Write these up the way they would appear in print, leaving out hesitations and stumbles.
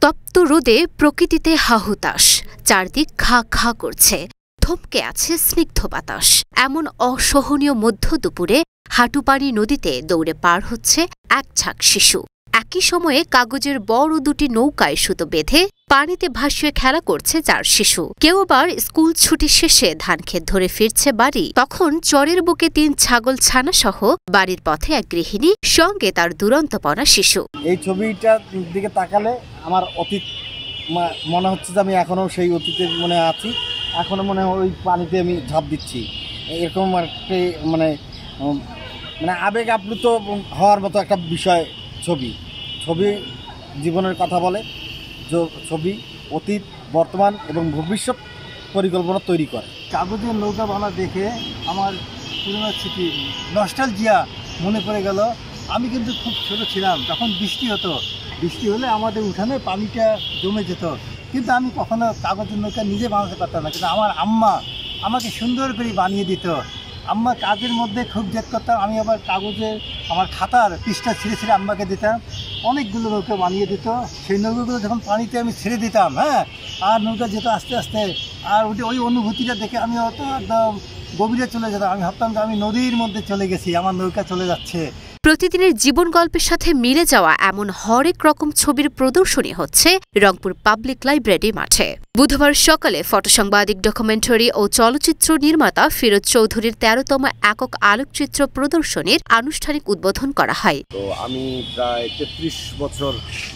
তপ্ত রোদে প্রকৃতিতে হাহুতাশ, চারদিক খা খা করছে, থমকে আছে স্নিগ্ধ বাতাস। এমন অসহনীয় মধ্য দুপুরে হাঁটুপানি নদীতে দৌড়ে পার হচ্ছে এক ঝাঁক শিশু। একই সময়ে কাগজের বড় দুটি নৌকায় সুতো বেঁধে পানিতে ভাসিয়ে খেলা করছে 4 শিশু। কেউ আবার স্কুল ছুটি শেষে ধানক্ষেত ধরে ফিরছে বাড়ি। তখন চরের বুকে 3 ছাগল ছানা সহ বাড়ির পথে এক গৃহিণী, সঙ্গে তার দুরন্তপনা শিশু। এই ছবিটার দিকে তাকালে আমার অতীত মনে হচ্ছে যে আমি এখনো সেই অতীতের মনে আছি, এখনো মনে হয় ওই পানিতে আমি ঝাঁপ দিচ্ছি। এরকম একটা মানে আবেগ আপ্লুত হওয়ার মতো একটা বিষয়। ছবি জীবনের কথা বলে, ছবি অতীত, বর্তমান এবং ভবিষ্যৎ পরিকল্পনা তৈরি করে। কাগজের নৌকা বানা দেখে আমার পুরনো স্মৃতি, নস্টালজিয়া মনে পড়ে গেল। আমি কিন্তু খুব ছোটো ছিলাম, তখন বৃষ্টি হতো, বৃষ্টি হলে আমাদের উঠানে পানিটা জমে যেত, কিন্তু আমি কখনো কাগজের নৌকা নিজে বানাতে পারতাম না, কিন্তু আমার আম্মা আমাকে সুন্দর করে বানিয়ে দিত। আম্মা কাজের মধ্যে খুব জেদ করতাম, আমি আবার কাগজে আমার খাতার পৃষ্ঠা ছিঁড়ে ছিঁড়ে আম্মাকে দিতাম। অনেকগুলো নৌকা বানিয়ে দিত। সেই নৌকাগুলো যখন পানিতে আমি ছেড়ে দিতাম, আর নৌকা যেত আস্তে আস্তে, আর ওই অনুভূতিটা দেখে আমি অত একদম গভীরে চলে যেতাম। আমি ভাবতাম যে আমি নদীর মধ্যে চলে গেছি, আমার নৌকা চলে যাচ্ছে। প্রতিদিনের জীবন গল্পের সাথে মিলে যাওয়া এমন হরেক রকম ছবির প্রদর্শনী হচ্ছে রংপুর পাবলিক লাইব্রেরি মাঠে। বুধবার সকালে ফটোসাংবাদিক, ডকুমেন্টারি ও চলচ্চিত্র নির্মাতা ফিরোজ চৌধুরীর 13তম একক আলোকচিত্র প্রদর্শনীর আনুষ্ঠানিক উদ্বোধন করা হয়। তো আমি প্রায় 33 বছর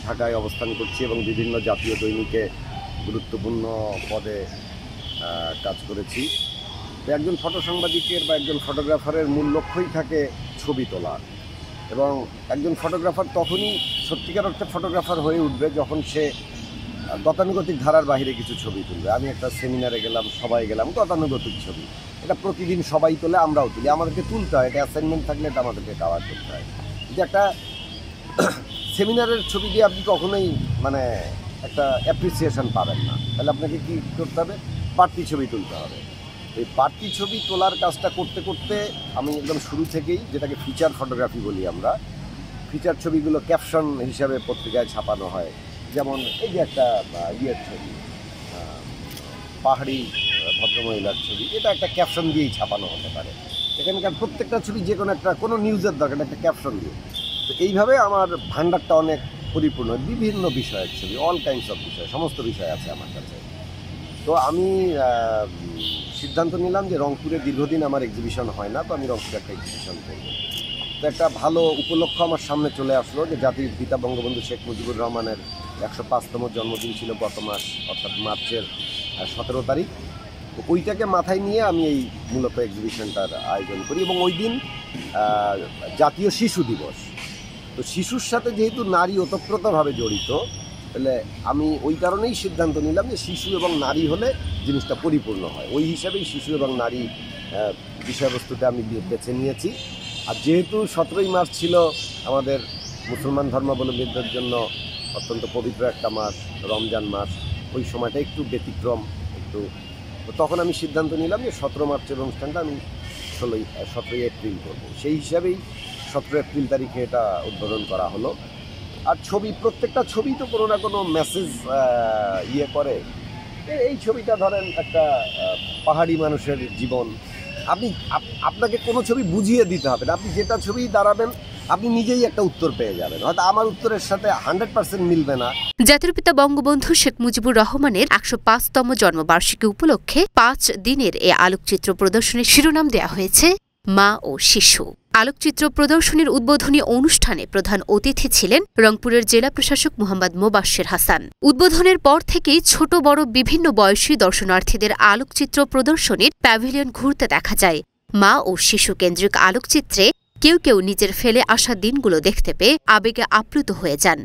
ঢাকায় অবস্থান করছি এবং বিভিন্ন জাতীয় দৈনিকে গুরুত্বপূর্ণ পদে কাজ করেছি। একজন ফটো সাংবাদিকের বা একজন ফটোগ্রাফারের মূল লক্ষ্যই থাকে ছবি তোলা, এবং একজন ফটোগ্রাফার তখনই সত্যিকার অর্থে ফটোগ্রাফার হয়ে উঠবে যখন সে গতানুগতিক ধারার বাইরে কিছু ছবি তুলবে। আমি একটা সেমিনারে গেলাম, সবাই গেলাম, গতানুগতিক ছবি, এটা প্রতিদিন সবাই তোলে, আমরাও তুলি, আমাদেরকে তুলতে হয়, এটা অ্যাসাইনমেন্ট থাকলে এটা আমাদেরকে কাভার করতে হয়। যে একটা সেমিনারের ছবি দিয়ে আপনি কখনোই একটা অ্যাপ্রিসিয়েশন পাবেন না, তাহলে আপনাকে কী করতে হবে? বাড়তি ছবি তুলতে হবে। এই বাড়তি ছবি তোলার কাজটা করতে করতে আমি একদম শুরু থেকেই, যেটাকে ফিচার ফটোগ্রাফি বলি আমরা, ফিচার ছবিগুলো ক্যাপশন হিসাবে পত্রিকায় ছাপানো হয়। যেমন এই যে একটা ইয়ের ছবি, পাহাড়ি ভদ্রমহিলার ছবি, এটা একটা ক্যাপশন দিয়েই ছাপানো হতে পারে। এখানকার প্রত্যেকটা ছবি যে কোনো নিউজের দরকার একটা ক্যাপশন দিয়ে। তো এইভাবে আমার ভান্ডারটা অনেক পরিপূর্ণ, বিভিন্ন বিষয়ের ছবি, অল কাইন্ডস অফ বিষয়, সমস্ত বিষয় আছে আমার কাছে। তো আমি সিদ্ধান্ত নিলাম যে রংপুরে দীর্ঘদিন আমার এক্সিবিশন হয় না, তো আমি রংপুরে একটা এক্সিবিশন করব। তো একটা ভালো উপলক্ষ আমার সামনে চলে আসলো যে জাতির পিতা বঙ্গবন্ধু শেখ মুজিবুর রহমানের 105তম জন্মদিন ছিল গত মাস, অর্থাৎ মার্চের 17 তারিখ। তো ওইটাকে মাথায় নিয়ে আমি এই মূলত এক্সিবিশনটার আয়োজন করি, এবং ওই দিন জাতীয় শিশু দিবস। তো শিশুর সাথে যেহেতু নারী ওতপ্রোতভাবে জড়িত, তাহলে আমি ওই কারণেই সিদ্ধান্ত নিলাম যে শিশু এবং নারী হলে জিনিসটা পরিপূর্ণ হয়। ওই হিসাবেই শিশু এবং নারী বিষয়বস্তুতে আমি বেছে নিয়েছি। আর যেহেতু 17ই মার্চ ছিল আমাদের মুসলমান ধর্মাবলম্বীদের জন্য অত্যন্ত পবিত্র একটা মাস, রমজান মাস, ওই সময়টা একটু ব্যতিক্রম, তো তখন আমি সিদ্ধান্ত নিলাম যে 17 মার্চের অনুষ্ঠানটা আমি 17ই এপ্রিল করব। সেই হিসাবেই 17 এপ্রিল তারিখে এটা উদ্বোধন করা হলো। আর ছবি, প্রত্যেকটা ছবি তো কোনো না কোনো মেসেজ করে। এই ছবিটা ধরেন একটা পাহাড়ি মানুষের জীবন, আপনাকে কোনো ছবি বুঝিয়ে দিতে হবে না, আপনি যেটা ছবি দাঁড়াবেন আপনি নিজেই একটা উত্তর পেয়ে যাবেন। হয়তো আমার উত্তরের সাথে 100% মিলবে না। জাতির পিতা বঙ্গবন্ধু শেখ মুজিবুর রহমানের 105তম জন্মবার্ষিকী উপলক্ষে 5 দিনের এ আলোকচিত্র প্রদর্শনীর শিরোনাম দেয়া হয়েছে মা ও শিশু। আলোকচিত্র প্রদর্শনীর উদ্বোধনী অনুষ্ঠানে প্রধান অতিথি ছিলেন রংপুরের জেলা প্রশাসক মোহাম্মদ মোবাশ্বের হাসান। উদ্বোধনের পর থেকেই ছোট বড় বিভিন্ন বয়সী দর্শনার্থীদের আলোকচিত্র প্রদর্শনীর প্যাভিলিয়ন ঘুরতে দেখা যায়। মা ও শিশু কেন্দ্রিক আলোকচিত্রে কেউ কেউ নিজের ফেলে আসা দিনগুলো দেখতে পেয়ে আবেগে আপ্লুত হয়ে যান।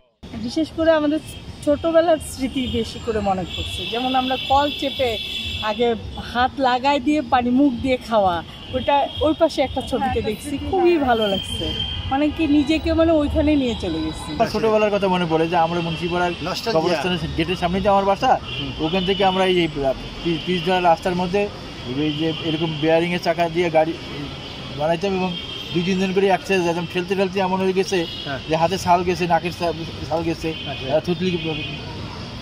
বিশেষ করে আমাদের ছোটবেলার স্মৃতি বেশি করে মনে পড়ছে, যেমন আমরা কল চেপে আগে হাত লাগাই দিয়ে পানি মুখ দিয়ে খাওয়া, ওই পাশে একটা ছবিতে দেখছি, খুবই ভালো লাগছে। কি নিজেকে ওইখানে নিয়ে চলে গেছি। ছোটবেলার কথা মনে পড়ে যে আমরা মুন্সিপাড়ার কবরস্থানের গেটের সামনে যে আমার বাসা, ওখান থেকে আমরা এই পিচ ধরা রাস্তার মধ্যে যে এরকম বেয়ারিংয়ের চাকা দিয়ে গাড়ি বানাইতাম, এবং 2-3 জন করে একসাথে যেতাম। ফেলতে ফেলতে এমন হয়ে গেছে যে হাতে শাল গেছে, নাকের শাল গেছে, থুতলি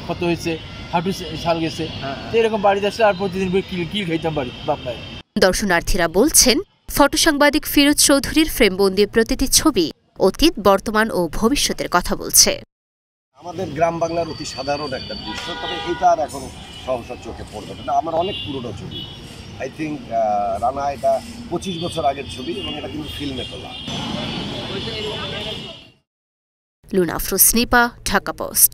কত হয়েছে, হাঁটু সাল গেছে, তো এরকম বাড়িতে আসলে আর প্রতিদিন কিল খাইতাম বাড়ি বাপমায়। দর্শনার্থীরা বলছেন, ফটো সাংবাদিক ফিরোজ চৌধুরীর ফ্রেমবন্দি প্রতিটি ছবি অতীত, বর্তমান ও ভবিষ্যতের কথা বলছে। আমাদের গ্রাম বাংলার অতি সাধারণ একটা দৃশ্য, তবে এটা আর এখন সহসা চোখে পড়বে না। আমার অনেক পুরনো ছবি, আই থিঙ্ক রানা এটা 25 বছর আগের ছবি এবং এটা কিন্তু ফিল্মে তোলা। লুনা আফরোজ, স্নিপা, ঢাকা পোস্ট।